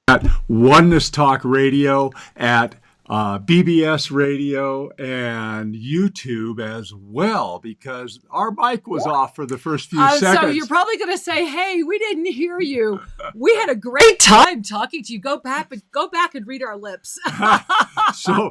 at Oneness Talk Radio, at BBS Radio, and YouTube as well, because our mic was off for the first few seconds. So you're probably going to say, "Hey, we didn't hear you. We had a great time talking to you. Go back and read our lips." So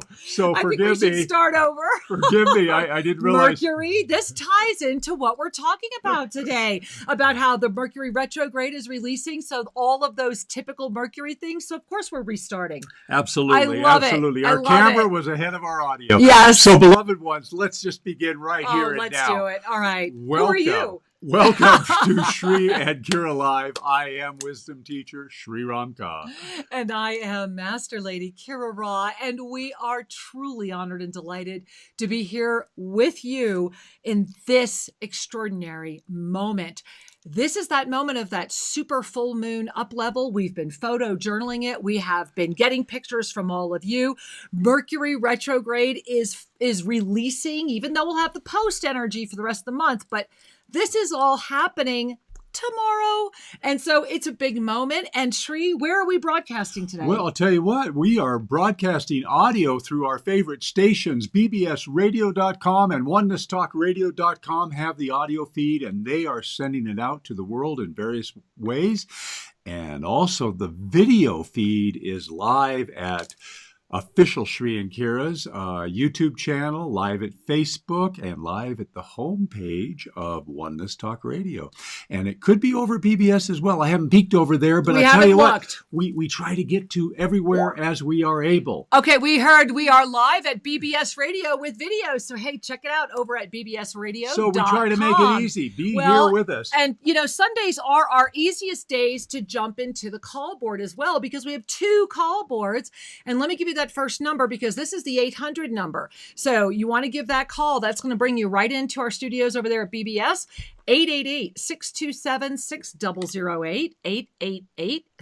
I forgive think we should me. Start over. Forgive me. I didn't realize. Mercury. This ties into what we're talking about today, about how the Mercury retrograde is releasing. So all of those typical Mercury things. So of course we're restarting. Absolutely. I love absolutely. it. Our camera was ahead of our audio. Yes. So, beloved ones, let's just begin right here and let's now. do it. All right. Welcome. Who are you? Welcome to Shri and Kira Live. I am wisdom teacher Shri Ramka. And I am Master Lady Kira Ra. And we are truly honored and delighted to be here with you in this extraordinary moment. This is that moment of that super full moon up level. We've been photo journaling it. We have been getting pictures from all of you. Mercury retrograde is releasing, even though we'll have the post energy for the rest of the month, but this is all happening tomorrow. And so it's a big moment. And Shri, where are we broadcasting today? Well, I'll tell you what, we are broadcasting audio through our favorite stations. bbsradio.com and onenesstalkradio.com have the audio feed, and they are sending it out to the world in various ways. And also the video feed is live at official Shri and Kira's YouTube channel, live at Facebook, and live at the homepage of Oneness Talk Radio. And it could be over BBS as well. I haven't peeked over there, but I tell you what, we try to get to everywhere as we are able. Okay, we heard we are live at BBS Radio with video. So, hey, check it out over at bbsradio.com. So we try to make it easy. Be here with us. And, Sundays are our easiest days to jump into the call board as well, because we have 2 call boards. And let me give you that first number, because this is the 800 number. So you want to give that call. That's going to bring you right into our studios over there at BBS. 888-627-6008,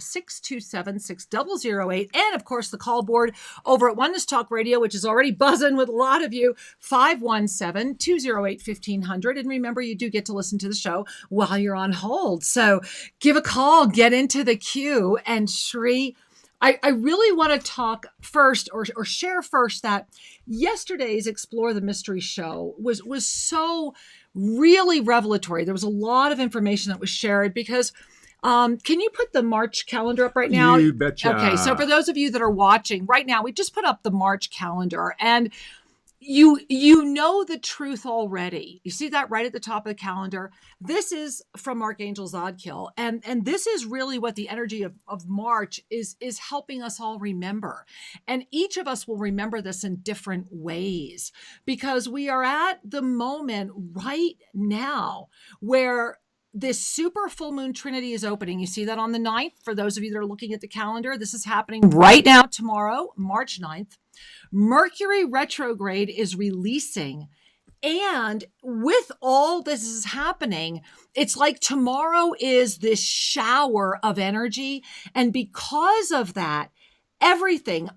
888-627-6008. And of course, the call board over at Oneness Talk Radio, which is already buzzing with a lot of you, 517-208-1500. And remember, you do get to listen to the show while you're on hold. So give a call, get into the queue. And Shri, I really want to talk first or share first that yesterday's Explore the Mystery show was so really revelatory. There was a lot of information that was shared because can you put the March calendar up right now? You betcha. Okay, so for those of you that are watching right now, we just put up the March calendar, and you know the truth already. You see that right at the top of the calendar. This is from Archangel Zadkiel. And this is really what the energy of March is helping us all remember. And each of us will remember this in different ways, because we are at the moment right now where this super full moon trinity is opening. You see that on the 9th. For those of you that are looking at the calendar, this is happening right now, tomorrow, March 9th. Mercury retrograde is releasing. And with all this is happening, it's like tomorrow is this shower of energy. And because of that, everything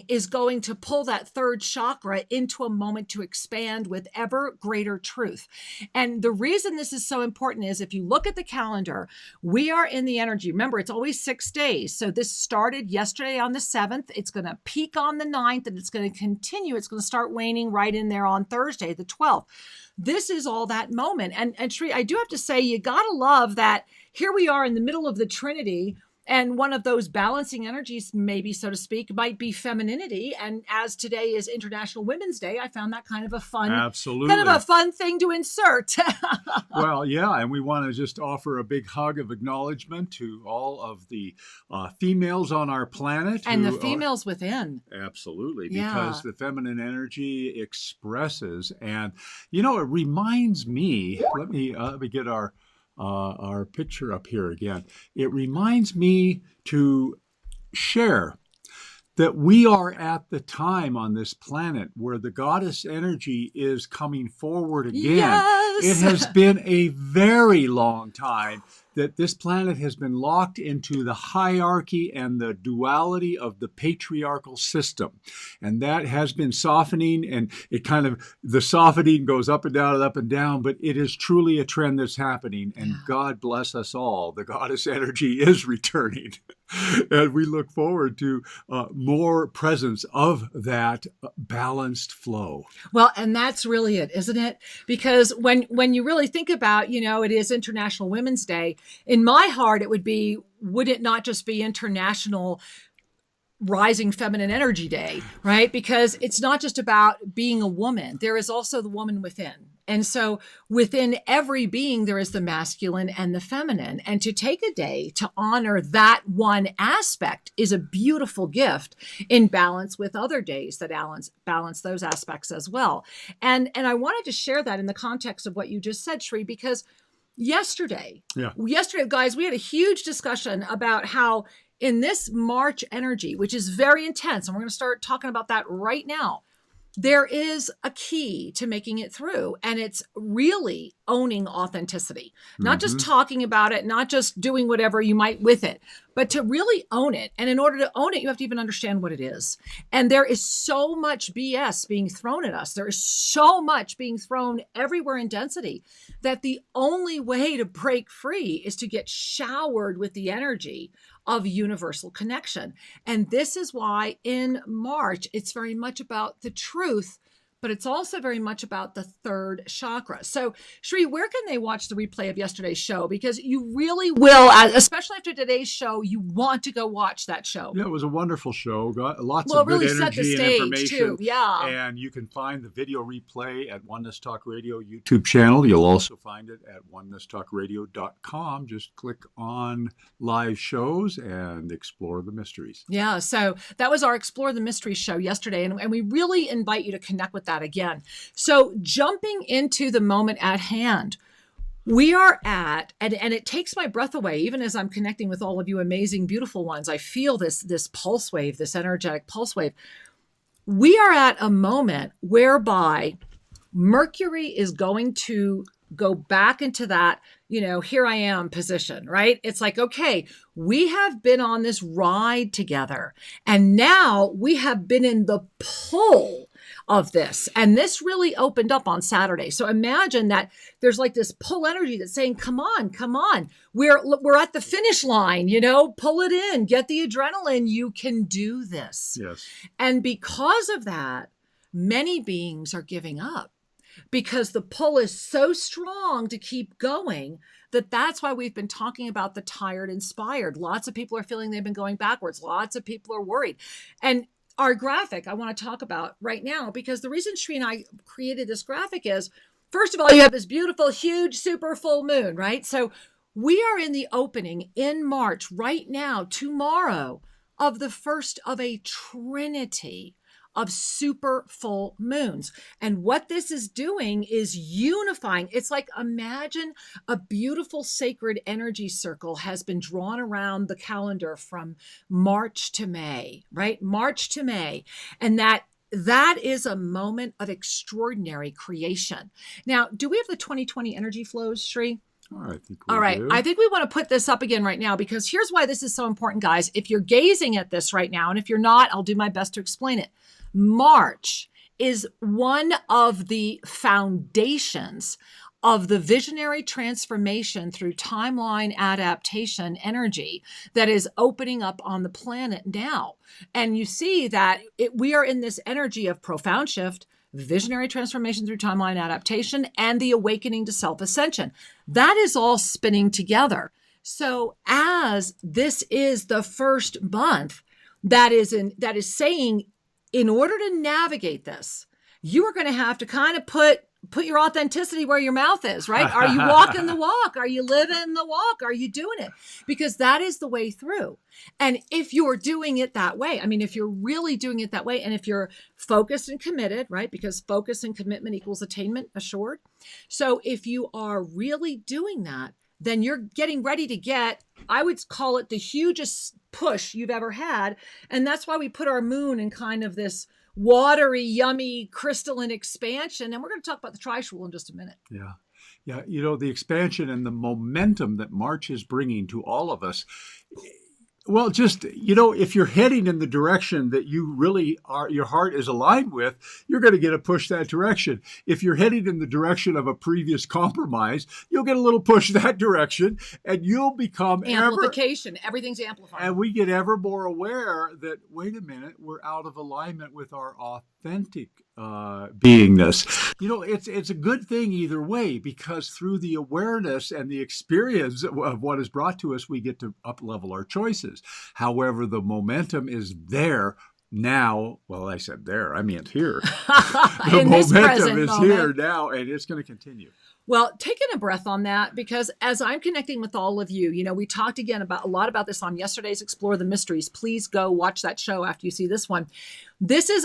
is going to pull that third chakra into a moment to expand with ever greater truth. And the reason this is so important is if you look at the calendar, we are in the energy. Remember, it's always 6 days. So this started yesterday on the 7th. It's going to peak on the 9th, and it's going to continue. It's going to start waning right in there on Thursday, the 12th. This is all that moment. And Shri, I do have to say, you got to love that here we are in the middle of the Trinity. And one of those balancing energies, maybe, so to speak, might be femininity. And as today is International Women's Day, I found that kind of a fun, thing to insert. Well, yeah. And we want to just offer a big hug of acknowledgement to all of the females on our planet. And the females within. Absolutely. Because the feminine energy expresses. And, it reminds me, let me get our picture up here again. It reminds me to share that we are at the time on this planet where the goddess energy is coming forward again. Yes! It has been a very long time that this planet has been locked into the hierarchy and the duality of the patriarchal system. And that has been softening, and it kind of, the softening goes up and down, but it is truly a trend that's happening. And God bless us all. The goddess energy is returning. And we look forward to more presence of that balanced flow. Well, and that's really it, isn't it? Because when you really think about, it is International Women's Day. In my heart, it would it not just be International Rising Feminine Energy Day, right? Because it's not just about being a woman. There is also the woman within. And so within every being, there is the masculine and the feminine. And to take a day to honor that one aspect is a beautiful gift in balance with other days that balance those aspects as well. And I wanted to share that in the context of what you just said, Sri, because yesterday, guys, we had a huge discussion about how in this March energy, which is very intense, and we're going to start talking about that right now, there is a key to making it through, and it's really owning authenticity, not just talking about it, not just doing whatever you might with it, but to really own it. And in order to own it, you have to even understand what it is. And there is so much BS being thrown at us. There is so much being thrown everywhere in density that the only way to break free is to get showered with the energy of universal connection. And this is why in March, it's very much about the truth, but it's also very much about the third chakra. So, Sri, where can they watch the replay of yesterday's show? Because you really will, especially after today's show, you want to go watch that show. Yeah, it was a wonderful show. Got lots of good energy and information. Too. Yeah. And you can find the video replay at Oneness Talk Radio YouTube channel. You'll also find it at onenesstalkradio.com. Just click on live shows and explore the mysteries. Yeah, so that was our Explore the Mysteries show yesterday, and we really invite you to connect with that again. So jumping into the moment at hand, we are at, and it takes my breath away, even as I'm connecting with all of you amazing, beautiful ones. I feel this pulse wave, this energetic pulse wave. We are at a moment whereby Mercury is going to go back into that, here I am position, right? It's like, okay, we have been on this ride together, and now we have been in the pull of this. And this really opened up on Saturday. So imagine that there's like this pull energy that's saying, come on. We're at the finish line, pull it in, get the adrenaline. You can do this. Yes. And because of that, many beings are giving up because the pull is so strong to keep going that's why we've been talking about the tired inspired. Lots of people are feeling they've been going backwards. Lots of people are worried. And our graphic I want to talk about right now, because the reason Sri and I created this graphic is, first of all, you have this beautiful, huge, super full moon, right? So we are in the opening in March right now, tomorrow, of the first of a trinity of super full moons. And what this is doing is unifying. It's like, imagine a beautiful sacred energy circle has been drawn around the calendar from March to May, right? March to May. And that is a moment of extraordinary creation. Now, do we have the 2020 energy flows, Sri? All right. I think we want to put this up again right now, because here's why this is so important, guys. If you're gazing at this right now, and if you're not, I'll do my best to explain it. March is one of the foundations of the visionary transformation through timeline adaptation energy that is opening up on the planet now. And you see that we are in this energy of profound shift, visionary transformation through timeline adaptation, and the awakening to self-ascension. That is all spinning together. So as this is the first month that is saying, in order to navigate this, you are going to have to kind of put your authenticity where your mouth is, right? Are you walking the walk? Are you living the walk? Are you doing it? Because that is the way through. And if you're doing it that way, if you're really doing it that way, and if you're focused and committed, right? Because focus and commitment equals attainment assured. So if you are really doing that, then you're getting ready to get, I would call it the hugest push you've ever had. And that's why we put our moon in kind of this watery, yummy, crystalline expansion. And we're going to talk about the Tri-Shul in just a minute. Yeah. Yeah, the expansion and the momentum that March is bringing to all of us. Well, just, if you're heading in the direction that you really are, your heart is aligned with, you're going to get a push that direction. If you're heading in the direction of a previous compromise, you'll get a little push that direction, and you'll become amplification. Everything's amplified. And we get ever more aware that, wait a minute, we're out of alignment with our authentic beingness. It's a good thing either way, because through the awareness and the experience of what is brought to us, we get to up-level our choices. However, the momentum is there now. Well, I said there, I meant here. The momentum is here now, and it's going to continue. Well, taking a breath on that, because as I'm connecting with all of you, we talked again a lot about this on yesterday's Explore the Mysteries. Please go watch that show after you see this one. This is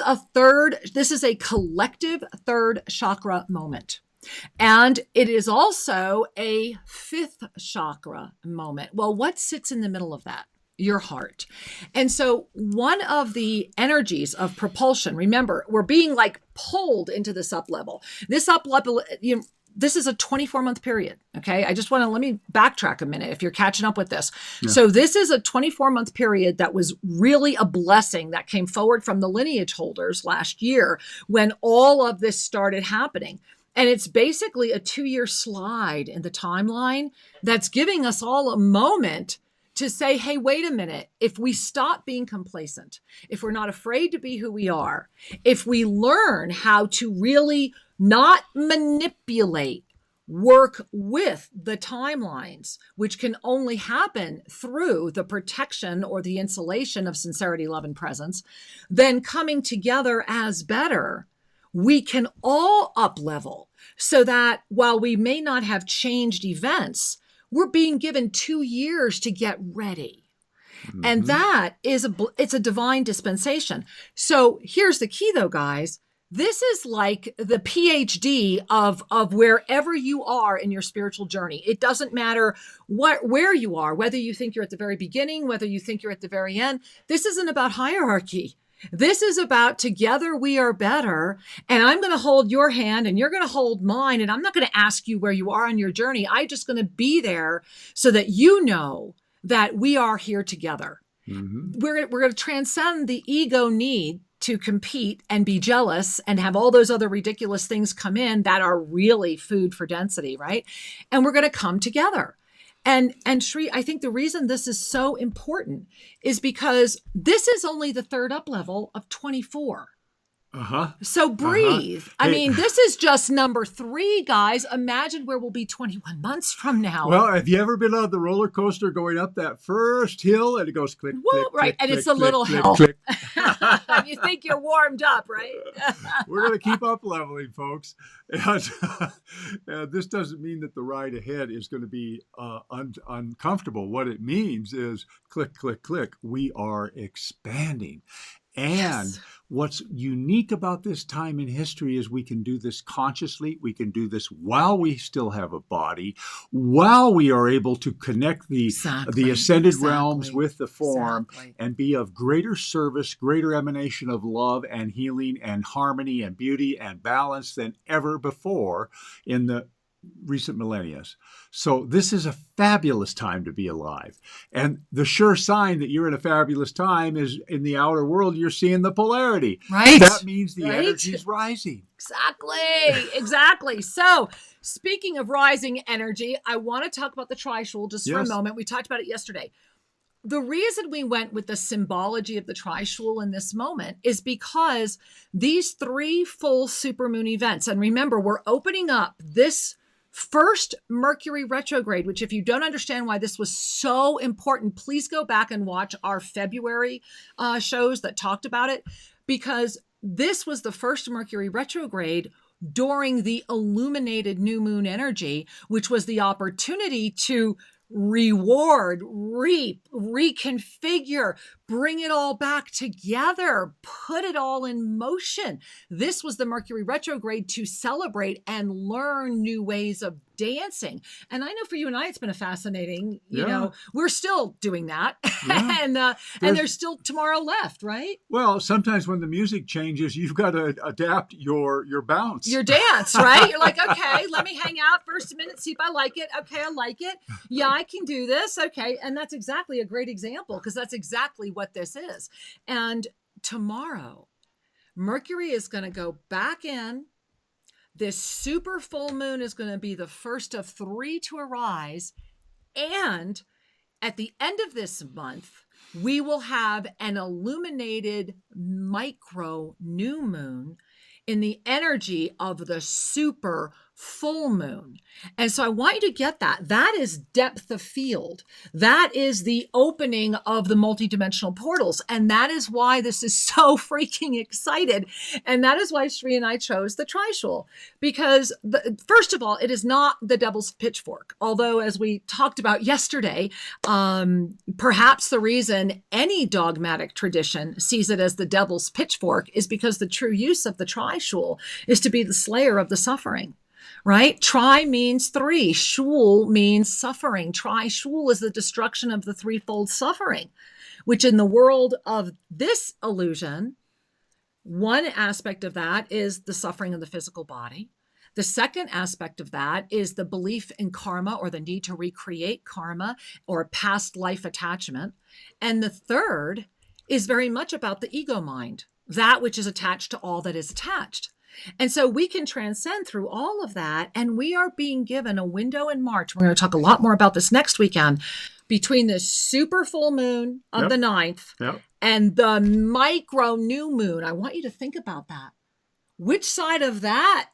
a collective third chakra moment. And it is also a fifth chakra moment. Well, what sits in the middle of that? Your heart. And so one of the energies of propulsion, remember, we're being like pulled into this up level. This up level, this is a 24-month period. Okay. let me backtrack a minute if you're catching up with this. Yeah. So this is a 24-month period that was really a blessing that came forward from the lineage holders last year when all of this started happening. And it's basically a 2-year slide in the timeline that's giving us all a moment to say, hey, wait a minute. If we stop being complacent, if we're not afraid to be who we are, if we learn how to really not manipulate, work with the timelines, which can only happen through the protection or the insulation of sincerity, love, and presence, then coming together as better, we can all up level so that while we may not have changed events, we're being given 2 years to get ready. Mm-hmm. And that is it's a divine dispensation. So here's the key though, guys. This is like the PhD of wherever you are in your spiritual journey. It doesn't matter where you are, whether you think you're at the very beginning, whether you think you're at the very end. This isn't about hierarchy. This is about together we are better, and I'm going to hold your hand and you're going to hold mine, and I'm not going to ask you where you are on your journey. I'm just going to be there so that you know that we are here together. Mm-hmm. We're going to transcend the ego need to compete and be jealous and have all those other ridiculous things come in that are really food for density, right? And we're going to come together. And Shri, I think the reason this is so important is because this is only the third up level of 24. Uh-huh. So breathe. Uh-huh. I mean, this is just number 3, guys. Imagine where we'll be 21 months from now. Well, have you ever been on the roller coaster going up that first hill and it goes click, well, click, right. click, And click, it's a click, little click, hill. Click. You think you're warmed up, right? We're going to keep up leveling, folks. And this doesn't mean that the ride ahead is going to be uncomfortable. What it means is click, click, click. We are expanding. And what's unique about this time in history is we can do this consciously. We can do this while we still have a body, while we are able to connect the ascended realms with the form and be of greater service, greater emanation of love and healing and harmony and beauty and balance than ever before in the recent millennia. So this is a fabulous time to be alive. And the sure sign that you're in a fabulous time is in the outer world, you're seeing the polarity. Right. That means the energy is rising. Exactly. So speaking of rising energy, I want to talk about the Trishul just for a moment. We talked about it yesterday. The reason we went with the symbology of the Trishul in this moment is because these 3 full supermoon events, and remember, we're opening up this first Mercury retrograde, which if you don't understand why this was so important, please go back and watch our February shows that talked about it, because this was the first Mercury retrograde during the illuminated new moon energy, which was the opportunity to reward, reap, reconfigure, bring it all back together, put it all in motion. This was the Mercury retrograde to celebrate and learn new ways of dancing. And I know for you and I, it's been a fascinating, you Yeah. know, we're still doing that. Yeah. and there's still tomorrow left, right? Well, sometimes when the music changes, you've got to adapt your bounce. Your dance, right? You're like, okay, let me hang out first a minute, see if I like it. Okay, I like it. Yeah, I can do this. Okay. And that's exactly a great example, because that's exactly what this is. And tomorrow, Mercury is going to go back in. This super full moon is going to be the first of 3 to arise. And at the end of this month, we will have an illuminated micro new moon in the energy of the super full moon. And so I want you to get that. That is depth of field. That is the opening of the multidimensional portals. And that is why this is so freaking excited. And that is why Sri and I chose the Trishul, because first of all, it is not the devil's pitchfork. Although, as we talked about yesterday, perhaps the reason any dogmatic tradition sees it as the devil's pitchfork is because the true use of the Trishul is to be the slayer of the suffering. Right? Tri means 3. Shul means suffering. Trishul is the destruction of the threefold suffering, which in the world of this illusion, one aspect of that is the suffering of the physical body. The second aspect of that is the belief in karma, or the need to recreate karma or past life attachment. And the third is very much about the ego mind, that which is attached to all that is attached. And so we can transcend through all of that. And we are being given a window in March. We're going to talk a lot more about this next weekend, between the super full moon of the 9th and the micro new moon. I want you to think about that. Which side of that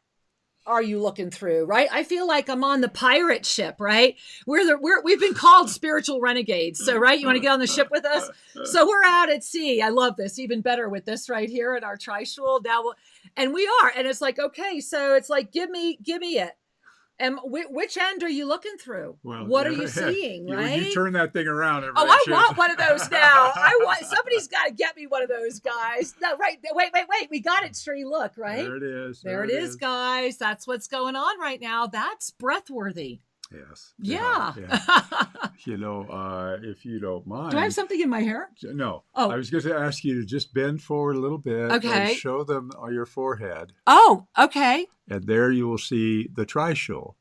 are you looking through, right? I feel like I'm on the pirate ship, right? We've been called spiritual renegades. So, right, you want to get on the ship with us? So we're out at sea. I love this. Even better with this right here in our Trishul. And we are. And it's like, okay, so it's like, give me it. And which end are you looking through? Well, what are you seeing, right? You turn that thing around. I want one of those now. Somebody's got to get me one of those, guys. No, right. Wait. We got it, Sri. Look, right? There it is. There it is, guys. That's what's going on right now. That's breathworthy. Yes. Yeah. If you don't mind. Do I have something in my hair? No. Oh. I was going to ask you to just bend forward a little bit. Okay. And show them on your forehead. Oh, okay. And there you will see the Trishul.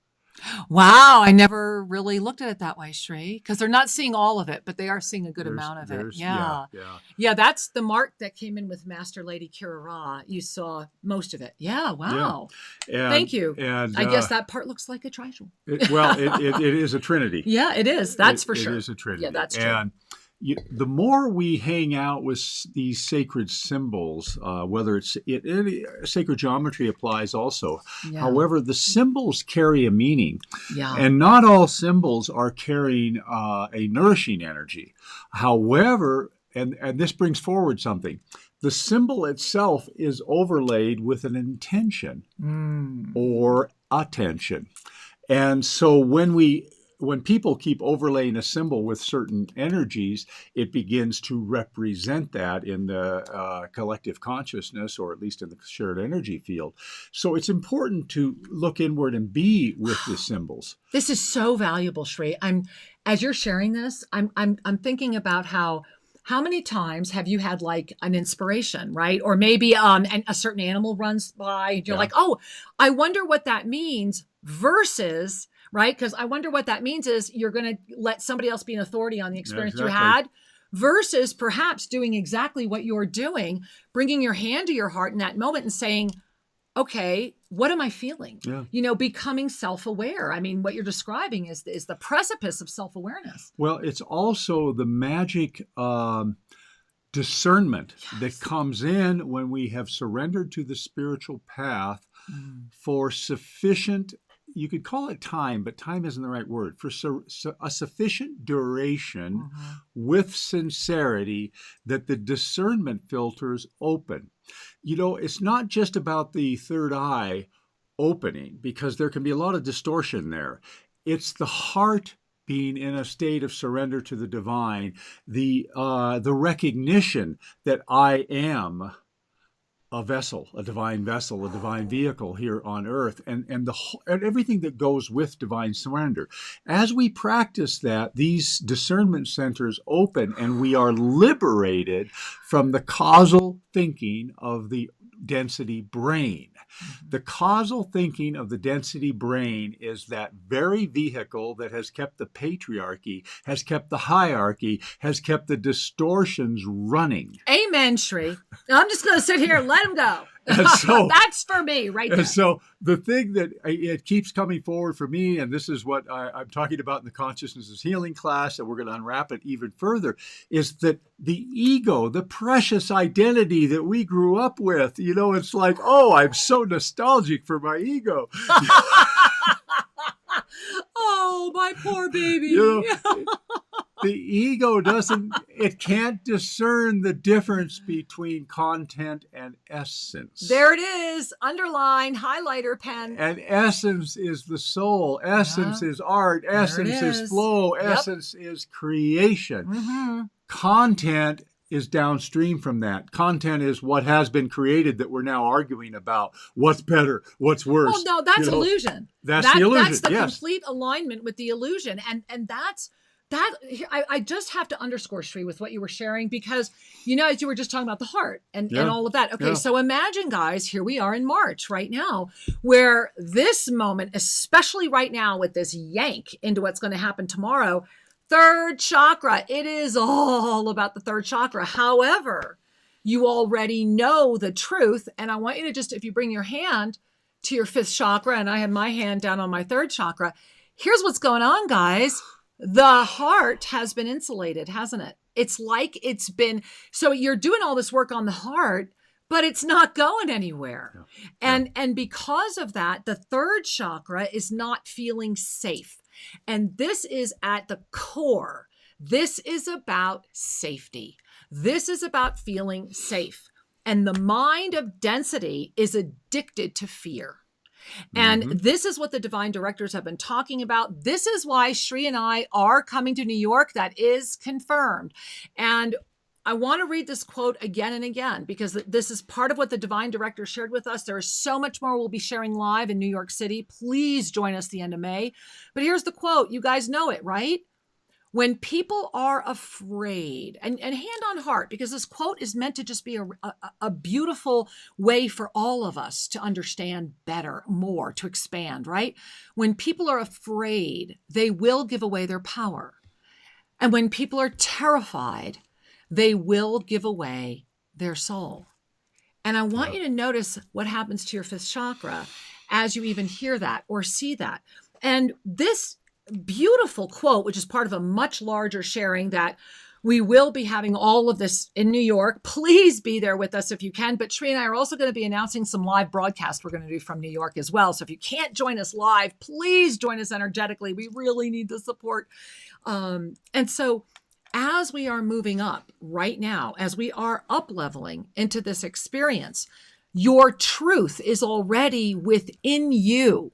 Wow. I never really looked at it that way, Sri, because they're not seeing all of it, but they are seeing a good amount of it. Yeah. That's the mark that came in with Master Lady Kira Ra. You saw most of it. Yeah. Wow. Yeah. Thank you. And I guess that part looks like a Trishul. It is a trinity. Yeah, it is. That's for sure. It is a trinity. Yeah, that's true. And the more we hang out with these sacred symbols, whether it's sacred geometry applies also. Yeah. However, the symbols carry a meaning. Yeah. And not all symbols are carrying a nourishing energy. However, and this brings forward something, the symbol itself is overlaid with an intention or attention. And so when people keep overlaying a symbol with certain energies, it begins to represent that in the collective consciousness, or at least in the shared energy field. So it's important to look inward and be with the symbols. This is so valuable, Sri. As you're sharing this, I'm thinking about how many times have you had like an inspiration, right? Or maybe a certain animal runs by, and you're like, oh, I wonder what that means, versus, right? Because I wonder what that means is you're going to let somebody else be an authority on the experience you had, versus perhaps doing exactly what you're doing, bringing your hand to your heart in that moment and saying, okay, what am I feeling? Yeah. Becoming self-aware. I mean, what you're describing is the precipice of self-awareness. Well, it's also the magic discernment that comes in when we have surrendered to the spiritual path for sufficient, you could call it time, but time isn't the right word, for a sufficient duration with sincerity that the discernment filters open. It's not just about the third eye opening, because there can be a lot of distortion there. It's the heart being in a state of surrender to the divine, the recognition that I am a vessel, a divine vehicle here on earth, and everything that goes with divine surrender. As we practice that, these discernment centers open and we are liberated from the causal thinking of the density brain. The causal thinking of the density brain is that very vehicle that has kept the patriarchy, has kept the hierarchy, has kept the distortions running. Amen, Shri. I'm just going to sit here and let him go. And so, that's for me right there. And so the thing that it keeps coming forward for me, and this is what I'm talking about in the Consciousness is Healing class, and we're going to unwrap it even further, is that the ego, the precious identity that we grew up with, it's like, oh, I'm so nostalgic for my ego. Oh, my poor baby. The ego can't discern the difference between content and essence. There it is. Underline, highlighter pen. And essence is the soul. Essence is art. Essence is flow. Essence is creation. Mm-hmm. Content is downstream from that. Content is what has been created that we're now arguing about. What's better? What's worse? Oh, no, that's illusion. That's the illusion. That's the complete alignment with the illusion. And that's that. I just have to underscore, Shri, with what you were sharing, because, as you were just talking about the heart and all of that. Okay, so imagine, guys, here we are in March right now, where this moment, especially right now with this yank into what's going to happen tomorrow, third chakra, it is all about the third chakra. However, you already know the truth. And I want you to just, if you bring your hand to your fifth chakra, and I have my hand down on my third chakra, here's what's going on, guys. The heart has been insulated, hasn't it? It's like it's been, so you're doing all this work on the heart, but it's not going anywhere. Yeah. And because of that, the third chakra is not feeling safe. And this is at the core. This is about safety. This is about feeling safe. And the mind of density is addicted to fear. And this is what the divine directors have been talking about. This is why Shri and I are coming to New York. That is confirmed. And I want to read this quote again and again, because this is part of what the divine director shared with us. There is so much more we'll be sharing live in New York City. Please join us the end of May. But here's the quote. You guys know it, right? When people are afraid, and hand on heart, because this quote is meant to just be a beautiful way for all of us to understand better, more, to expand, right? When people are afraid, they will give away their power. And when people are terrified, they will give away their soul. And I want you to notice what happens to your fifth chakra as you even hear that or see that. And this beautiful quote, which is part of a much larger sharing that we will be having all of this in New York. Please be there with us if you can. But Shri and I are also going to be announcing some live broadcasts we're going to do from New York as well. So if you can't join us live, please join us energetically. We really need the support. And so as we are moving up right now, as we are up leveling into this experience, your truth is already within you.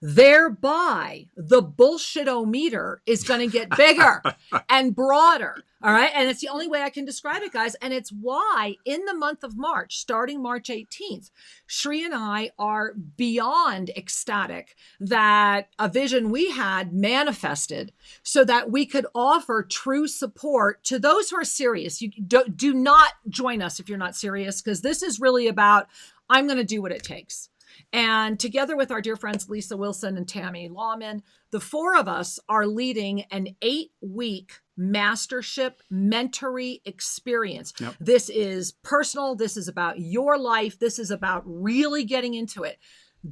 Thereby, the bullshit-o-meter is going to get bigger and broader. All right. And it's the only way I can describe it, guys. And it's why in the month of March, starting March 18th, Shri and I are beyond ecstatic that a vision we had manifested so that we could offer true support to those who are serious. You do not join us if you're not serious, because this is really about, I'm going to do what it takes. And together with our dear friends, Lisa Wilson and Tammy Lawman, the four of us are leading an 8-week mastership mentory experience. Yep. This is personal. This is about your life. This is about really getting into it.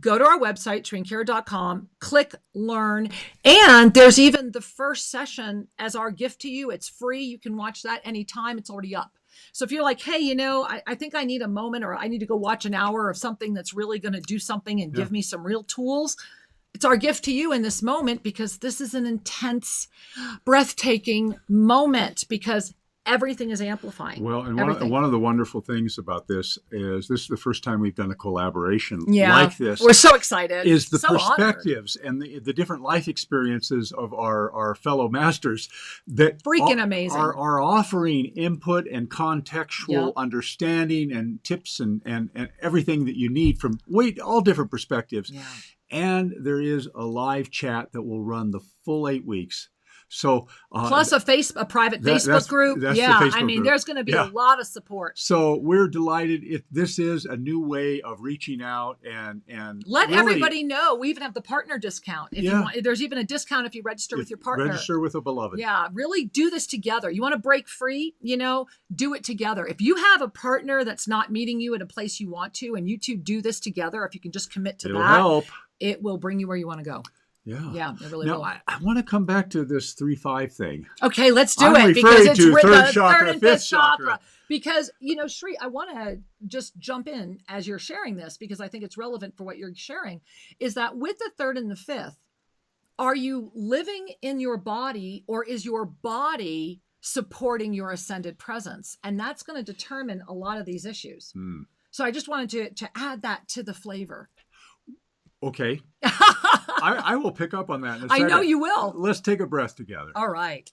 Go to our website, trinkara.com, click learn. And there's even the first session as our gift to you. It's free. You can watch that anytime. It's already up. So if you're like, hey, I think I need a moment, or I need to go watch an hour of something that's really going to do something and give me some real tools, it's our gift to you in this moment, because this is an intense, breathtaking moment, because everything is amplifying. Well, and everything. one of the wonderful things about this is the first time we've done a collaboration Yeah, like this. we're so excited. Is the So perspectives and the different life experiences of our fellow masters that freaking amazing are offering input and contextual Yep. understanding and tips and everything that you need from all different perspectives. Yeah. And there is a live chat that will run the full 8 weeks. So plus a private Facebook group. That's Yeah, the Facebook I mean, group. there's going to be Yeah. a lot of support. So we're delighted. This is a new way of reaching out and let really, everybody know. We even have the partner discount. If you Yeah. want, there's even a discount if you register with your partner. Register with a beloved. Yeah, really do this together. You want to break free, do it together. If you have a partner that's not meeting you at a place you want to, and you two do this together, if you can just commit to It'll that, help. it will bring you where you want to go. Yeah. Yeah, it really Now, will. I want to come back to this 3-5 thing. Okay, let's do I'm it because referring it's to with third the chakra, third and fifth fifth chakra. chakra. Because, Shri, I want to just jump in as you're sharing this because I think it's relevant for what you're sharing, is that with the third and the fifth, are you living in your body or is your body supporting your ascended presence? And that's going to determine a lot of these issues. So I just wanted to add that to the flavor. Okay. I will pick up on that in a second. I know you will. Let's take a breath together. All right.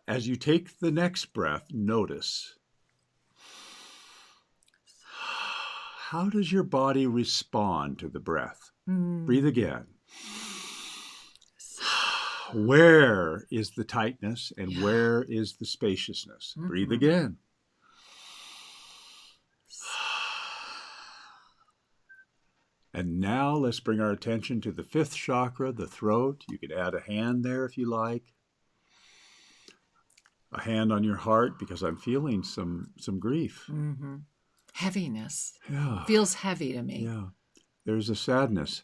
As you take the next breath, notice, how does your body respond to the breath? Breathe again. Where is the tightness and where is the spaciousness? Breathe again. And now let's bring our attention to the fifth chakra, the throat. You could add a hand there if you like. A hand on your heart because I'm feeling some grief. Heaviness. Yeah. Feels heavy to me. Yeah. There's a sadness.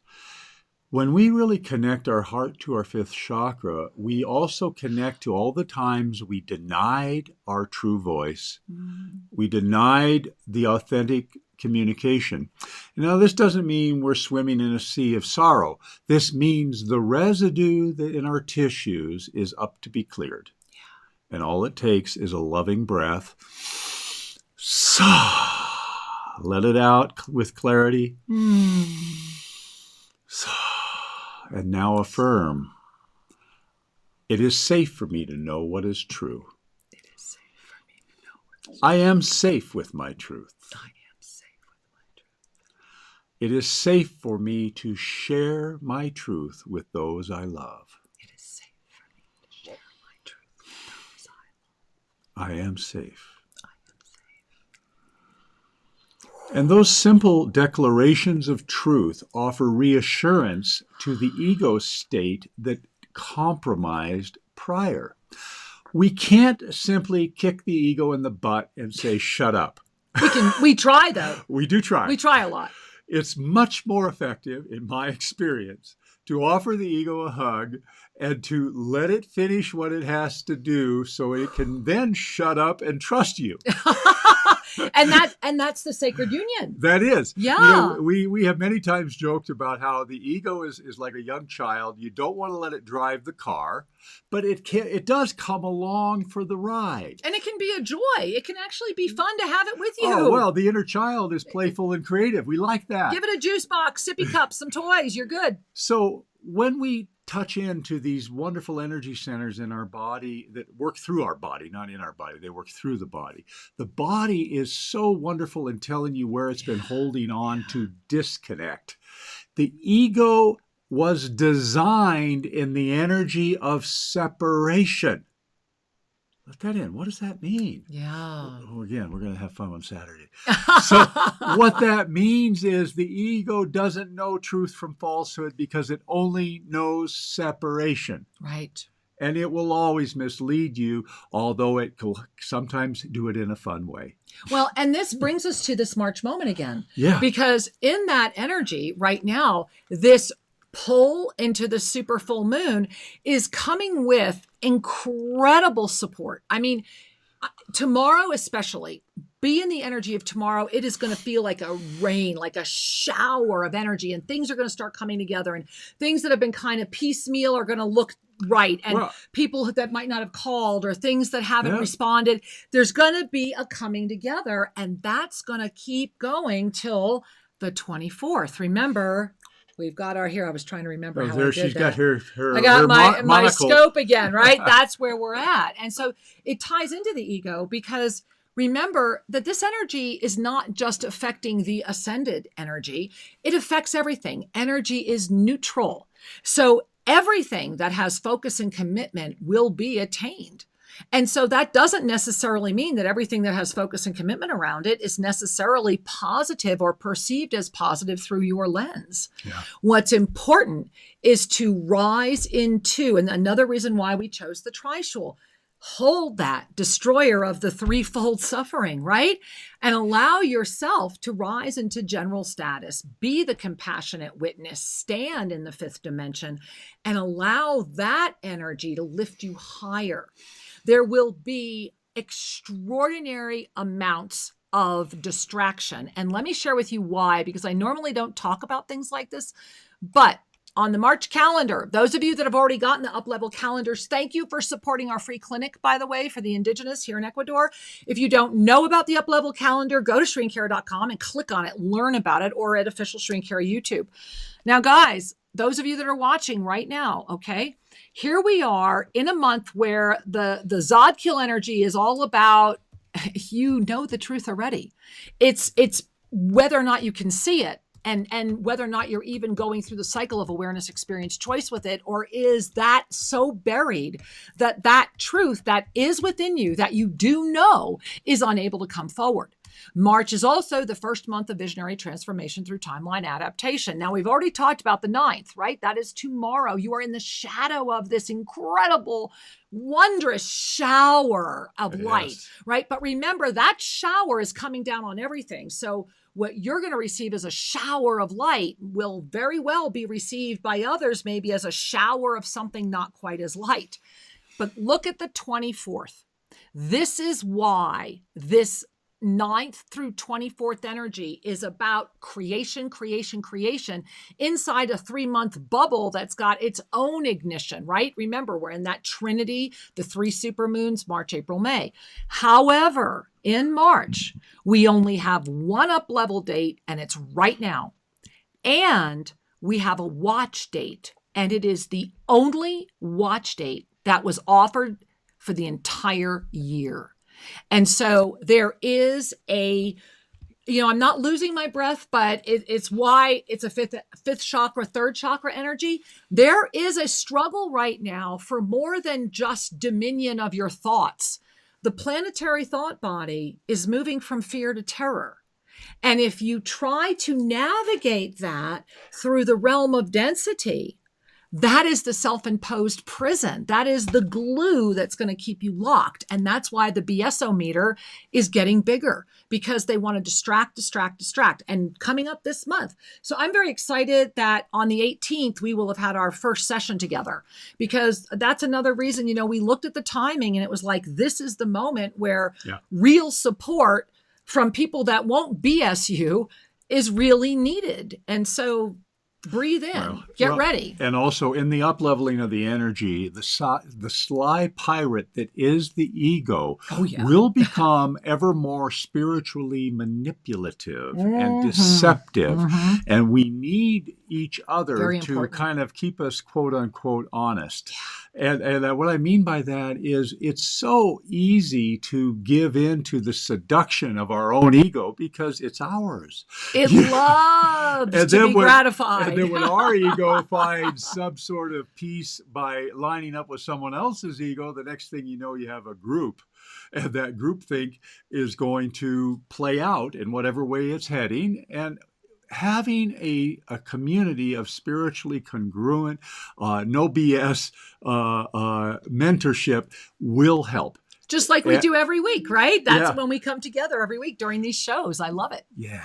When we really connect our heart to our fifth chakra, we also connect to all the times we denied our true voice. We denied the authentic communication. Now, this doesn't mean we're swimming in a sea of sorrow. This means the residue that in our tissues is up to be cleared. Yeah. And all it takes is a loving breath. Let it out with clarity. And now affirm, it is safe for me to know what is true. It is safe for me to know what is true. I am safe with my truth. I am safe with my truth. It is safe for me to share my truth with those I love. It is safe for me to share my truth with those I love. I am safe. And those simple declarations of truth offer reassurance to the ego state that compromised prior. We can't simply kick the ego in the butt and say, shut up. We try, though. We do try. We try a lot. It's much more effective, in my experience, to offer the ego a hug and to let it finish what it has to do so it can then shut up and trust you. And that's the sacred union. That is. Yeah. We have many times joked about how the ego is like a young child. You don't want to let it drive the car, but it does come along for the ride. And it can be a joy. It can actually be fun to have it with you. Oh, well, the inner child is playful and creative. We like that. Give it a juice box, sippy cup, some toys. You're good. So when we touch into these wonderful energy centers in our body that work through our body, not in our body, they work through the body. The body is so wonderful in telling you where it's been holding on to disconnect. The ego was designed in the energy of separation. Let that in. What does that mean? Yeah. Oh, again, we're going to have fun on Saturday. So what that means is the ego doesn't know truth from falsehood because it only knows separation. Right. And it will always mislead you, although it will sometimes do it in a fun way. Well, and this brings us to this March moment again. Yeah. Because in that energy right now, this pull into the super full moon is coming with incredible support. I mean, tomorrow especially, be in the energy of tomorrow. It is going to feel like a rain, like a shower of energy, and things are going to start coming together, and things that have been kind of piecemeal are going to look right. And Well, people that might not have called or things that haven't yeah. responded, there's going to be a coming together, and that's going to keep going till the 24th. Remember, we've got our here. I was trying to remember Oh, how I there did she's that. got her I got my monocle. scope again, right? That's where we're at. And so it ties into the ego, because remember that this energy is not just affecting the ascended energy. It affects everything. Energy is neutral. So everything that has focus and commitment will be attained. And so that doesn't necessarily mean that everything that has focus and commitment around it is necessarily positive or perceived as positive through your lens. Yeah. What's important is to rise into, and another reason why we chose the Trishul, hold that destroyer of the threefold suffering, right? And allow yourself to rise into general status, be the compassionate witness, stand in the fifth dimension, and allow that energy to lift you higher. There will be extraordinary amounts of distraction. And let me share with you why, because I normally don't talk about things like this, but on the March calendar, those of you that have already gotten the up-level calendars, thank you for supporting our free clinic, by the way, for the indigenous here in Ecuador. If you don't know about the up-level calendar, go to shrinkera.com and click on it, learn about it, or at Official Shrinkera YouTube. Now, guys, those of you that are watching right now, okay, here we are in a month where the Zodkill energy is all about, you know the truth already. It's whether or not you can see it, and whether or not you're even going through the cycle of awareness, experience, choice with it, or is that so buried that that truth that is within you, that you do know, is unable to come forward. March is also the first month of visionary transformation through timeline adaptation. Now, we've already talked about the 9th, right? That is tomorrow. You are in the shadow of this incredible, wondrous shower of light, right? But remember, that shower is coming down on everything. So what you're going to receive as a shower of light will very well be received by others, maybe as a shower of something not quite as light. But look at the 24th. This is why this 9th through 24th energy is about creation, creation, creation inside a 3-month bubble that's got its own ignition, right? Remember, we're in that Trinity, the 3 supermoons, March, April, May. However, in March, we only have one up-level date, and it's right now. And we have a watch date, and it is the only watch date that was offered for the entire year. And so there is a, I'm not losing my breath, but it's why it's a fifth chakra, third chakra energy. There is a struggle right now for more than just dominion of your thoughts. The planetary thought body is moving from fear to terror. And if you try to navigate that through the realm of density, that is the self-imposed prison. That is the glue that's going to keep you locked. And that's why the BSO meter is getting bigger, because they want to distract. And coming up this month. So I'm very excited that on the 18th, we will have had our first session together, because that's another reason, we looked at the timing and it was like, this is the moment where real support from people that won't BS you is really needed. And so breathe in, get ready. And also in the up-leveling of the energy, the sly pirate that is the ego will become ever more spiritually manipulative and deceptive. And we need each other to kind of keep us, quote unquote, honest. And what I mean by that is it's so easy to give in to the seduction of our own ego because it's ours. It loves to be gratified. And then when our ego finds some sort of peace by lining up with someone else's ego, the next thing you know, you have a group. And that groupthink is going to play out in whatever way it's heading. And having a community of spiritually congruent, no BS mentorship will help. Just like we do every week, right? That's when we come together every week during these shows. I love it. Yeah.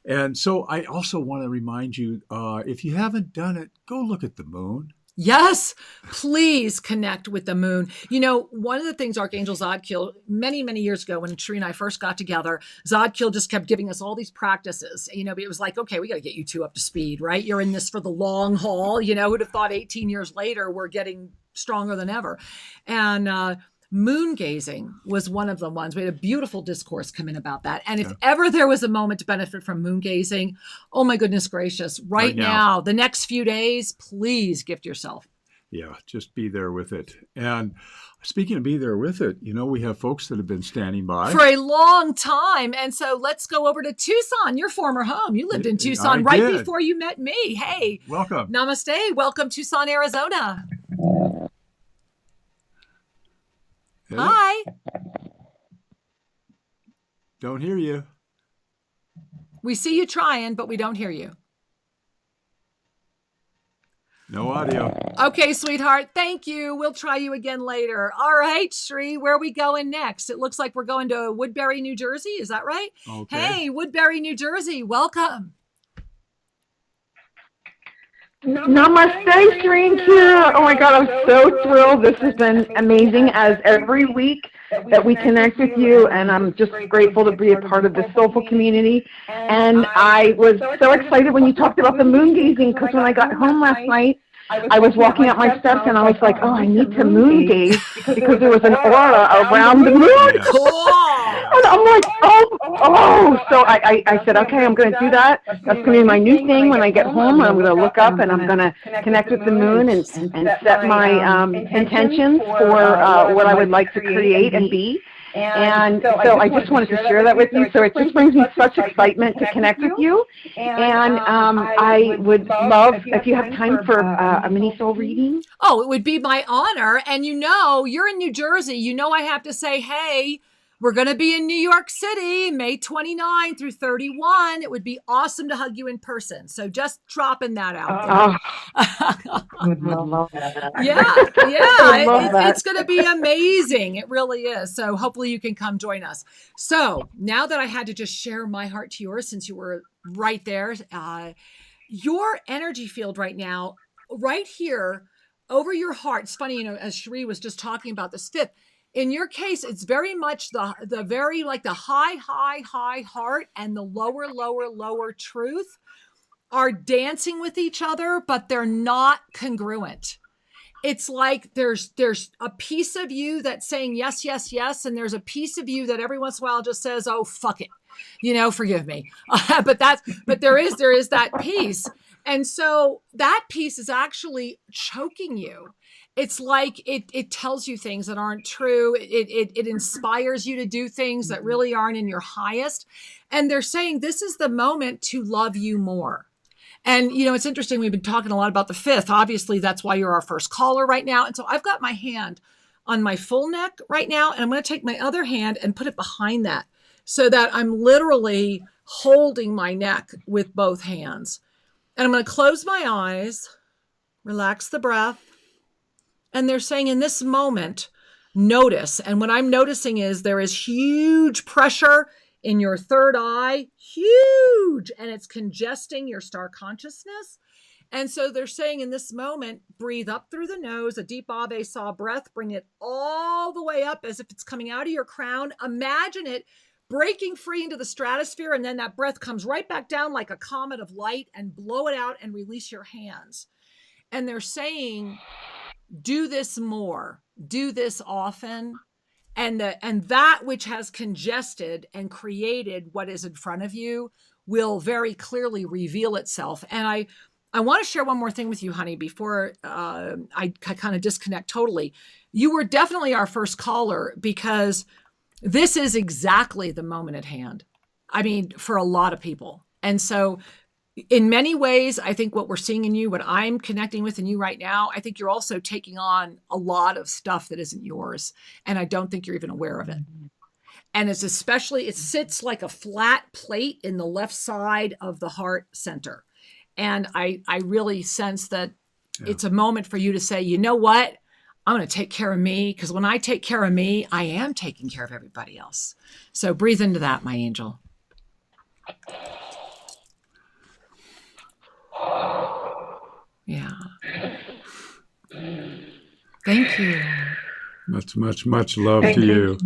And so I also want to remind you, if you haven't done it, go look at the moon. Yes, please connect with the moon. One of the things Archangel Zodkill, many, many years ago when Sheree and I first got together, Zodkill just kept giving us all these practices. It was like, okay, we got to get you two up to speed, right? You're in this for the long haul. Who'd have thought 18 years later, we're getting stronger than ever. And moon gazing was one of the ones. We had a beautiful discourse come in about that. And if ever there was a moment to benefit from moon gazing, oh my goodness gracious, right now, the next few days, please gift yourself. Yeah, just be there with it. And speaking of be there with it, we have folks that have been standing by for a long time. And so let's go over to Tucson, your former home. You lived in Tucson before you met me. Hey, welcome. Namaste. Welcome, Tucson, Arizona. Hello? Hi. Don't hear you. We see you trying, but we don't hear you. No audio. Okay, sweetheart. Thank you. We'll try you again later. All right, Sri, where are we going next? It looks like we're going to Woodbury, New Jersey. Is that right? Okay. Hey, Woodbury, New Jersey. Welcome. Namaste, Trinity. Oh my God, I'm so thrilled. This has been amazing as every week that we connect with you, and I'm just grateful to be a part of this soulful community. And I was so excited when you talked about the moon gazing, because when I got home last night, I was walking up my steps and I was like, oh, I need to moon gaze because there was an aura around the moon. Cool. And I'm like, oh. So I said, okay, I'm going to do that. That's going to be my new thing when I get home. I'm going to look up and I'm going to connect with the moon and set my intentions for what I would like to create and be. And so I just wanted to share that with you. So it just brings me such excitement to connect with you. And I would love, if you have time for a mini soul reading. Oh, it would be my honor. And you're in New Jersey. I have to say, hey, we're going to be in New York City, May 29 through 31. It would be awesome to hug you in person. So just dropping that out there. I would love that. Yeah. It's going to be amazing. It really is. So hopefully you can come join us. So now that I had to just share my heart to yours, since you were right there, your energy field right now, right here over your heart. It's funny, as Cherie was just talking about this fifth, in your case, it's very much the very like the high heart and the lower truth are dancing with each other, but they're not congruent. It's like there's a piece of you that's saying yes, yes, yes. And there's a piece of you that every once in a while just says, oh, fuck it. Forgive me. But there is that piece. And so that piece is actually choking you. It's like it tells you things that aren't true. It inspires you to do things that really aren't in your highest. And they're saying this is the moment to love you more. And, it's interesting. We've been talking a lot about the fifth. Obviously, that's why you're our first caller right now. And so I've got my hand on my full neck right now. And I'm going to take my other hand and put it behind that so that I'm literally holding my neck with both hands. And I'm going to close my eyes, relax the breath. And they're saying in this moment, notice. And what I'm noticing is there is huge pressure in your third eye, huge, and it's congesting your star consciousness. And so they're saying in this moment, breathe up through the nose, a deep Ave Saw breath, bring it all the way up as if it's coming out of your crown. Imagine it breaking free into the stratosphere, and then that breath comes right back down like a comet of light, and blow it out and release your hands. And they're saying, do this more, do this often. And that which has congested and created what is in front of you will very clearly reveal itself. And I want to share one more thing with you, honey, before I kind of disconnect totally. You were definitely our first caller because this is exactly the moment at hand. I mean, for a lot of people. And so in many ways, I think what we're seeing in you, what I'm connecting with in you right now, I think you're also taking on a lot of stuff that isn't yours. And I don't think you're even aware of it. And it sits like a flat plate in the left side of the heart center. And I really sense that it's a moment for you to say, you know what? I'm going to take care of me, because when I take care of me, I am taking care of everybody else. So breathe into that, my angel. Yeah. Thank you. Much love to you.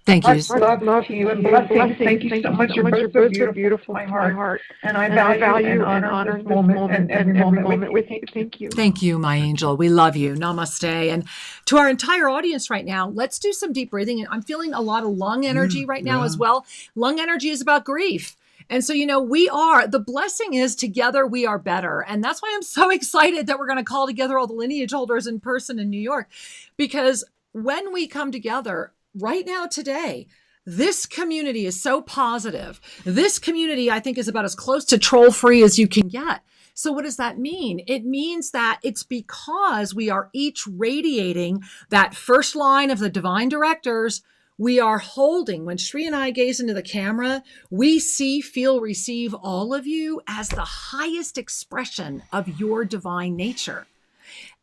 Thank you. Love you and blessings. Thank you so much. You're both so beautiful to my heart. And I value and honor this moment and every moment with you. Thank you. Thank you, my angel. We love you. Namaste. And to our entire audience right now, let's do some deep breathing. I'm feeling a lot of lung energy right now as well. Lung energy is about grief. And so, the blessing is together we are better. And that's why I'm so excited that we're going to call together all the lineage holders in person in New York, because when we come together right now today, this community is so positive. This community, I think, is about as close to troll-free as you can get. So what does that mean? It means that it's because we are each radiating that first line of the divine directors. We are holding, when Shri and I gaze into the camera, we see, feel, receive all of you as the highest expression of your divine nature.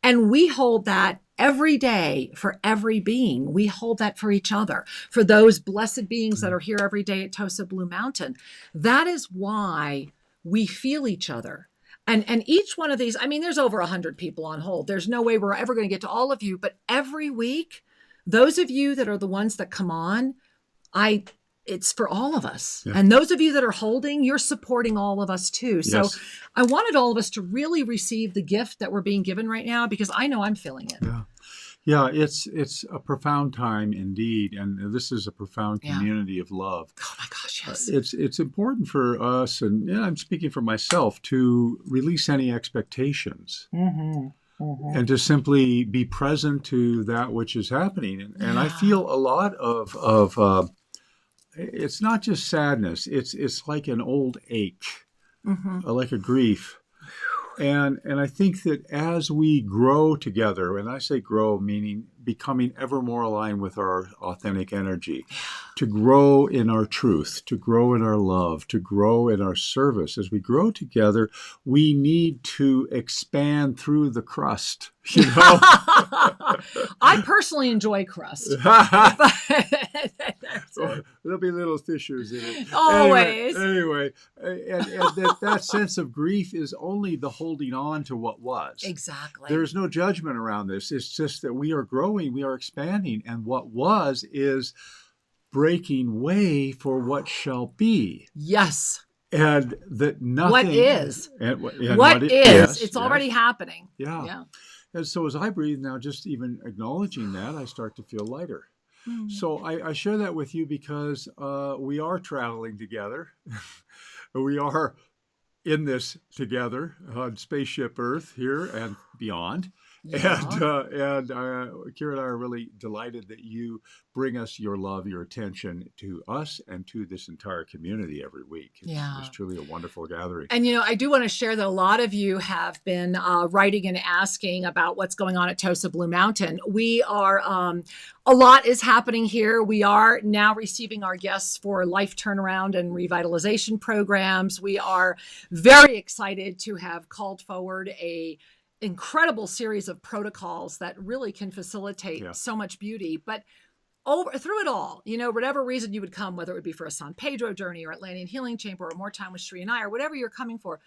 And we hold that every day for every being. We hold that for each other, for those blessed beings that are here every day at Tosa Blue Mountain. That is why we feel each other. And each one of these, there's over 100 people on hold. There's no way we're ever going to get to all of you. But every week, those of you that are the ones that come on, it's for all of us. Yeah. And those of you that are holding, you're supporting all of us too. So I wanted all of us to really receive the gift that we're being given right now, because I know I'm feeling it. Yeah, it's a profound time indeed, and this is a profound community of love. Oh my gosh, yes. It's important for us, and I'm speaking for myself, to release any expectations. And to simply be present to that which is happening. And I feel a lot of it's not just sadness. It's like an old ache, like a grief. And I think that as we grow together, and I say grow, meaning becoming ever more aligned with our authentic energy, to grow in our truth, to grow in our love, to grow in our service. As we grow together, we need to expand through the crust, I personally enjoy crust. There'll be little fissures in it. Always. Anyway, and that sense of grief is only the holding on to what was. Exactly. There's no judgment around this. It's just that we are growing, we are expanding, and what was is breaking way for what shall be. Yes. And that nothing. What is? And what is? Yes, it's already happening. Yeah. And so as I breathe now, just even acknowledging that, I start to feel lighter. So I share that with you because we are traveling together. We are in this together on Spaceship Earth here and beyond. Yeah. And Kira and I are really delighted that you bring us your love, your attention to us and to this entire community every week. It's truly a wonderful gathering. And, I do want to share that a lot of you have been writing and asking about what's going on at Tosa Blue Mountain. We are, a lot is happening here. We are now receiving our guests for life turnaround and revitalization programs. We are very excited to have called forward a incredible series of protocols that really can facilitate so much beauty. But through it all, whatever reason you would come, whether it would be for a San Pedro journey or Atlantean Healing Chamber or more time with Shri and I, or whatever you're coming for,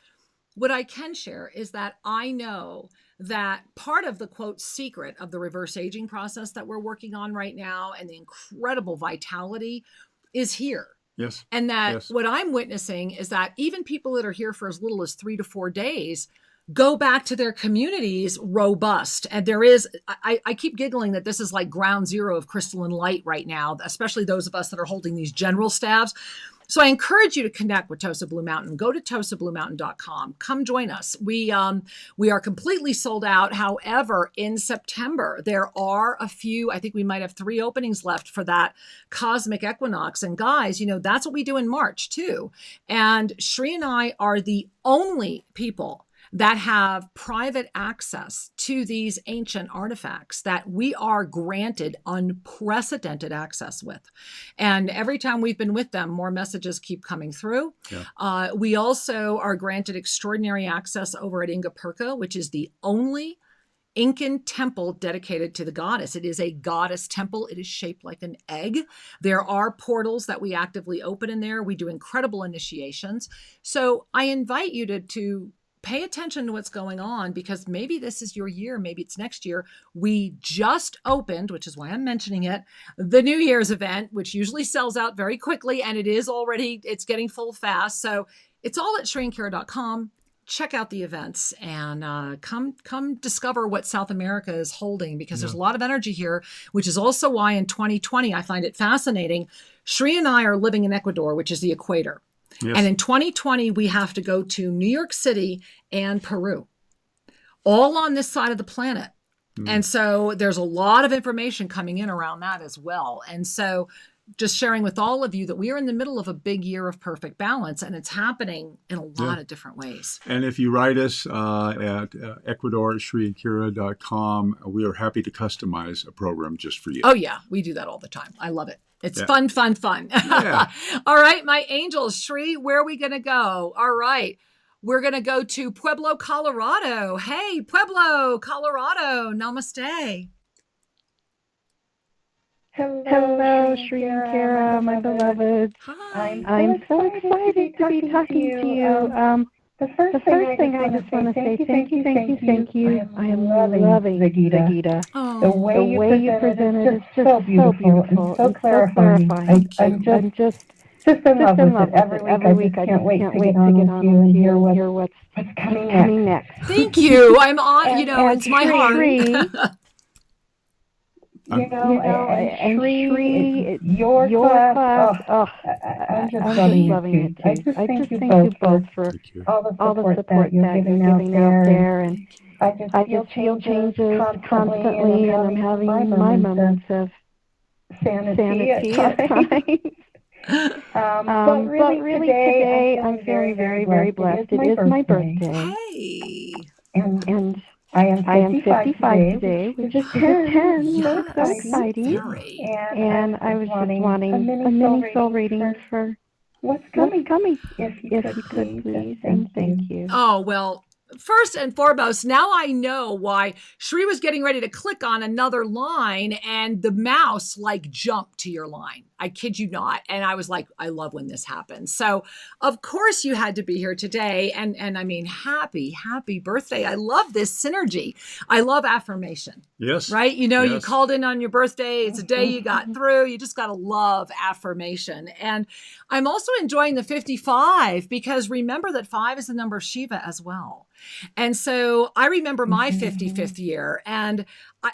what I can share is that I know that part of the quote secret of the reverse aging process that we're working on right now and the incredible vitality is here. Yes. And that what I'm witnessing is that even people that are here for as little as 3 to 4 days go back to their communities robust. And there is, I keep giggling that this is like ground zero of crystalline light right now, especially those of us that are holding these general staffs. So I encourage you to connect with Tosa Blue Mountain. Go to tosabluemountain.com. Come join us. We are completely sold out. However, in September, there are a few, I think we might have 3 openings left for that cosmic equinox. And guys, that's what we do in March too. And Shri and I are the only people that have private access to these ancient artifacts that we are granted unprecedented access with. And every time we've been with them, more messages keep coming through. We also are granted extraordinary access over at Ingapurka, which is the only Incan temple dedicated to the goddess. It is a goddess temple. It is shaped like an egg. There are portals that we actively open in there. We do incredible initiations. So I invite you to pay attention to what's going on, because maybe this is your year, maybe it's next year. We just opened, which is why I'm mentioning it, the New Year's event, which usually sells out very quickly, and it's getting full fast. So it's all at ShriAndKara.com. Check out the events and come discover what South America is holding, because there's a lot of energy here, which is also why in 2020, I find it fascinating. Shri and I are living in Ecuador, which is the equator. Yes. And in 2020, we have to go to New York City and Peru, all on this side of the planet. And so there's a lot of information coming in around that as well. And so just sharing with all of you that we are in the middle of a big year of perfect balance, and it's happening in a lot of different ways. And if you write us at Ecuador@ShriAndKara.com, we are happy to customize a program just for you. Oh, yeah. We do that all the time. I love it. It's fun. Yeah. All right, my angels. Shri, where are we going to go? All right. We're going to go to Pueblo, Colorado. Hey, Pueblo, Colorado. Namaste. Hello, Shri and Kara, my beloveds. Hi. I'm so excited to be talking to you. The first thing I just want to say, thank you. I am loving the Gita. Oh. The way you present it is just so beautiful and so clarifying. I'm just in love with it. Every week I can't wait to get on with you and hear what's coming next. Thank you. I'm on, it's my heart. And Shri, your class, I'm just loving it too. I just thank you both for all the support that you're giving out there, and I just feel changes constantly, and I'm having my moments of sanity at times. But really today, I'm very, very, very blessed. It is my birthday. Hey. And I am 55 today, which is 10. Yes. So exciting. And I was just wanting a mini soul reading for what's coming. If you could please, and thank you. Oh, well, first and foremost, now I know why Shri was getting ready to click on another line and the mouse jumped to your line. I kid you not. And I was like, I love when this happens. So of course you had to be here today. And I mean, happy birthday. I love this synergy. I love affirmation. Yes. Right? You called in on your birthday. It's a day you got through. You just got to love affirmation. And I'm also enjoying the 55, because remember that 5 is the number of Shiva as well. And so I remember my 55th year, and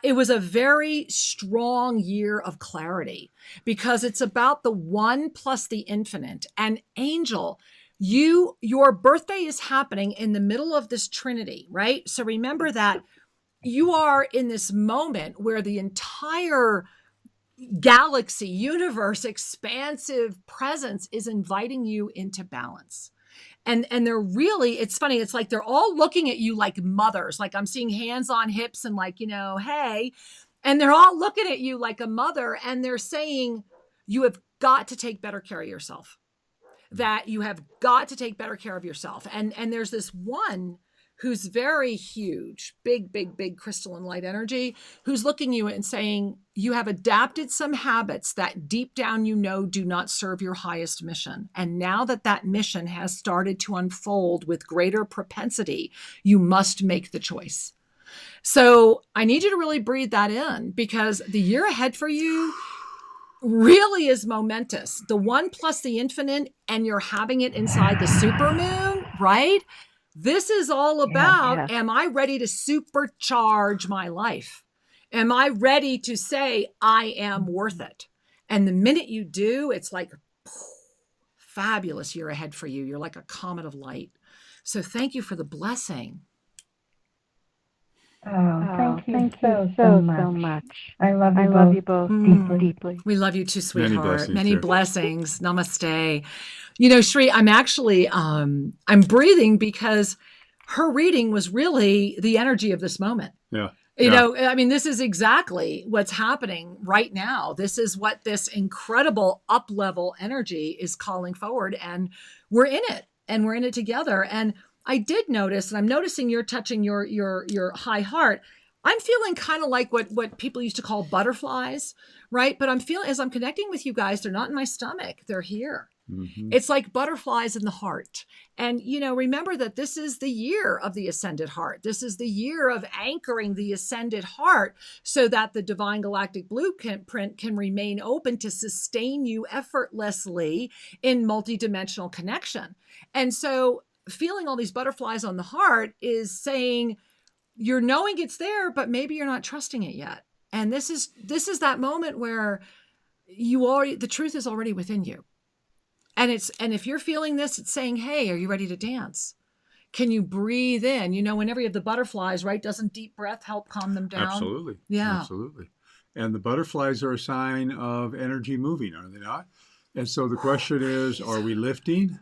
it was a very strong year of clarity, because it's about the one plus the infinite. And Angel, your birthday is happening in the middle of this Trinity, right? So remember that you are in this moment where the entire galaxy, universe, expansive presence is inviting you into balance. And they're really, it's funny. It's like they're all looking at you like mothers. Like I'm seeing hands on hips and hey, and they're all looking at you like a mother. And they're saying, you have got to take better care of yourself, that you have got to take better care of yourself. And there's this one who's very huge, big crystalline light energy, who's looking at you and saying, you have adapted some habits that deep down do not serve your highest mission. And now that mission has started to unfold with greater propensity, you must make the choice. So I need you to really breathe that in, because the year ahead for you really is momentous. The one plus the infinite, and you're having it inside the supermoon, right? This is all about, am I ready to supercharge my life? Am I ready to say, I am worth it? And the minute you do, it's like, fabulous year ahead for you. You're like a comet of light. So thank you for the blessing. Thank you so much. I love you both deeply. We love you too, sweetheart. Many blessings. Namaste. Shri, I'm actually, I'm breathing, because her reading was really the energy of this moment. Yeah. This is exactly what's happening right now. This is what this incredible up-level energy is calling forward, and we're in it, and we're in it together. And I did notice, and I'm noticing you're touching your high heart. I'm feeling kind of like what people used to call butterflies, right? But I'm feeling, as I'm connecting with you guys, they're not in my stomach. They're here. Mm-hmm. It's like butterflies in the heart. And, remember that this is the year of the ascended heart. This is the year of anchoring the ascended heart so that the divine galactic blueprint can remain open to sustain you effortlessly in multidimensional connection. And so feeling all these butterflies on the heart is saying you're knowing it's there, but maybe you're not trusting it yet. And this is that moment where the truth is already within you. And if you're feeling this, it's saying, hey, are you ready to dance? Can you breathe in? Whenever you have the butterflies, right? Doesn't deep breath help calm them down? Absolutely. Yeah. Absolutely. And the butterflies are a sign of energy moving, are they not? And so the question is, are we lifting?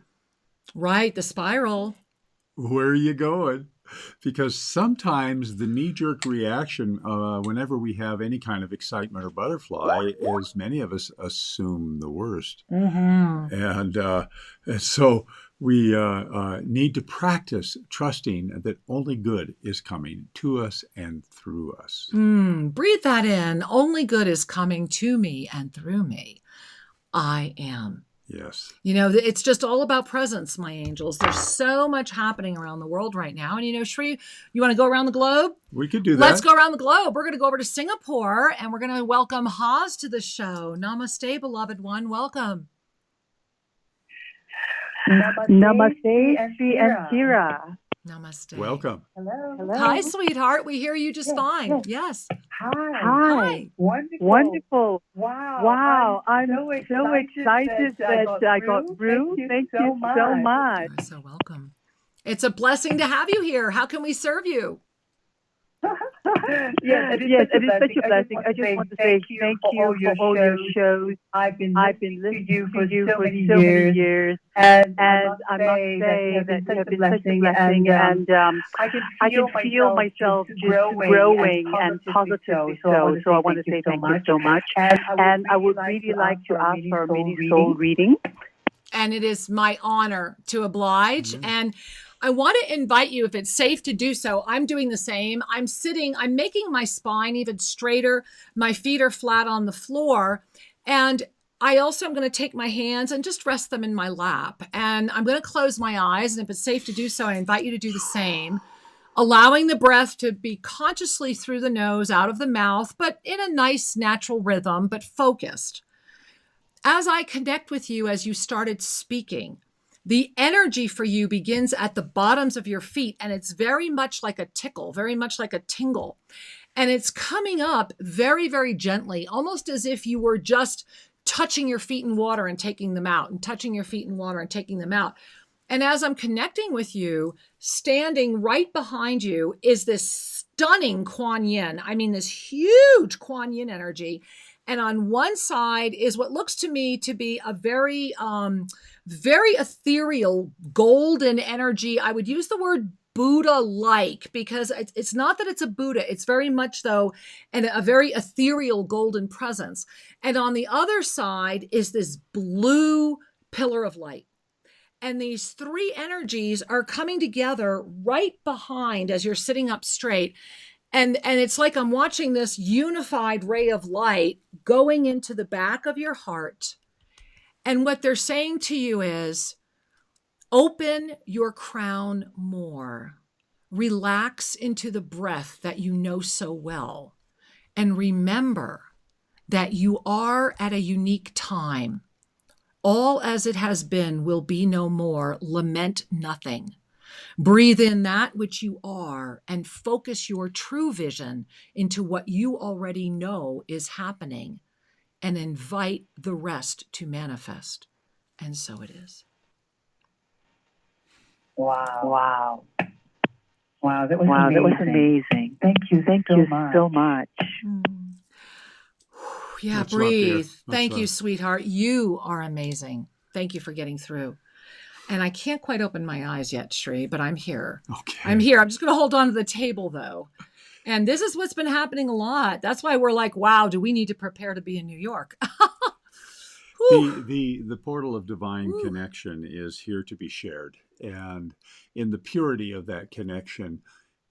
Right. The spiral. Where are you going? Because sometimes the knee-jerk reaction whenever we have any kind of excitement or butterfly is many of us assume the worst. Mm-hmm. And so we need to practice trusting that only good is coming to us and through us. Breathe that in. Only good is coming to me and through me. I am. Yes. It's just all about presence, my angels. There's so much happening around the world right now. And, Shri, you want to go around the globe? We could do that. Let's go around the globe. We're going to go over to Singapore and we're going to welcome Haas to the show. Namaste, beloved one. Welcome. Namaste, Sri and Kira. Namaste. Welcome. Hello. Hi, sweetheart. We hear you just fine. Yes. Hi. Wonderful. Wow. I'm so excited that I got through. Thank you so much. You're so welcome. It's a blessing to have you here. How can we serve you? Yes, it is such a blessing. I just want to say thank you for all your shows. I've been listening to you for so many years. And I must say that you have been such a blessing. And I can feel myself just growing and positively so. So I want to say thank you so much. And I would really like to ask for a mini soul reading. And it is my honor to oblige. Mm-hmm. And I want to invite you, if it's safe to do so. I'm doing the same. I'm making my spine even straighter. My feet are flat on the floor. And I also am going to take my hands and just rest them in my lap. And I'm going to close my eyes. And if it's safe to do so, I invite you to do the same, allowing the breath to be consciously through the nose, out of the mouth, but in a nice natural rhythm, but focused. As I connect with you as you started speaking, the energy for you begins at the bottoms of your feet, and it's very much like a tickle, very much like a tingle. And it's coming up very, very gently, almost as if you were just touching your feet in water and taking them out, and touching your feet in water and taking them out. And as I'm connecting with you, standing right behind you is this stunning Kuan Yin. I mean, this huge Kuan Yin energy. And on one side is what looks to me to be a very, very ethereal golden energy. I would use the word Buddha-like, because it's not that it's a Buddha. It's very much, though, a very ethereal golden presence. And on the other side is this blue pillar of light. And these three energies are coming together right behind as you're sitting up straight. And it's like I'm watching this unified ray of light going into the back of your heart. And what they're saying to you is, open your crown more. Relax into the breath that you know so well. And remember that you are at a unique time. All as it has been will be no more. Lament nothing. Breathe in that which you are and focus your true vision into what you already know is happening, and invite the rest to manifest. And so it is. Wow. That was amazing. Thank you so much. Yeah, That's breathe. Thank love. you, sweetheart. You are amazing. Thank you for getting through. And I can't quite open my eyes yet, Shri, but I'm here. Okay. I'm here. I'm just going to hold on to the table, though. And this is what's been happening a lot. That's why we're like, wow, do we need to prepare to be in New York? The portal of divine connection is here to be shared. And in the purity of that connection,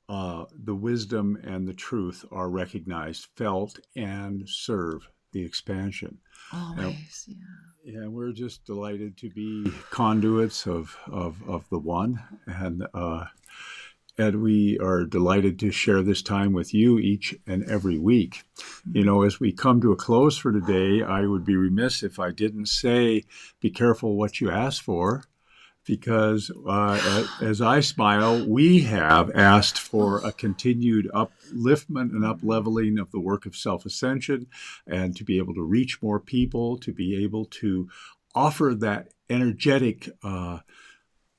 the wisdom and the truth are recognized, felt, and serve the expansion. Always, yeah. Yeah, we're just delighted to be conduits of the One, and we are delighted to share this time with you each and every week. You know, as we come to a close for today, I would be remiss if I didn't say, be careful what you ask for, because as I smile, we have asked for a continued upliftment and upleveling of the work of self-ascension, and to be able to reach more people, to be able to offer that energetic,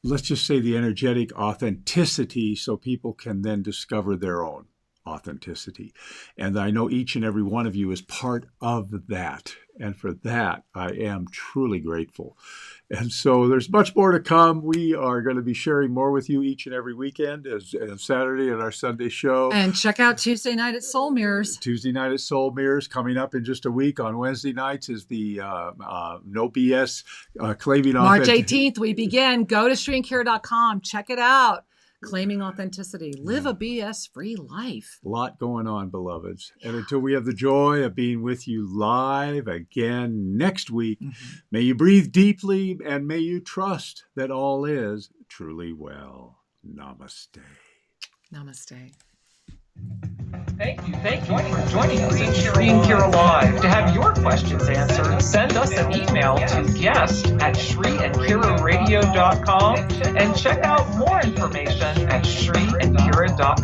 let's just say the energetic authenticity, so people can then discover their own authenticity. And I know each and every one of you is part of that. And for that, I am truly grateful. And so there's much more to come. We are going to be sharing more with you each and every weekend, as Saturday at our Sunday show. And check out Tuesday night at Soul Mirrors. Tuesday night at Soul Mirrors, coming up in just a week. On Wednesday nights is the No BS Claiming March Authenticity. 18th, we begin. Go to ShriNkira.com. Check it out. Claiming Authenticity. Live a BS-free life. A lot going on, beloveds. And until we have the joy of being with you live again next week, may you breathe deeply and may you trust that all is truly well. Namaste. Namaste. Thank you for joining us at ShriNkira Live. To have your questions answered, send us an email to guest@ShriNkiraRadio.com and check out more information at ShriNkira.com.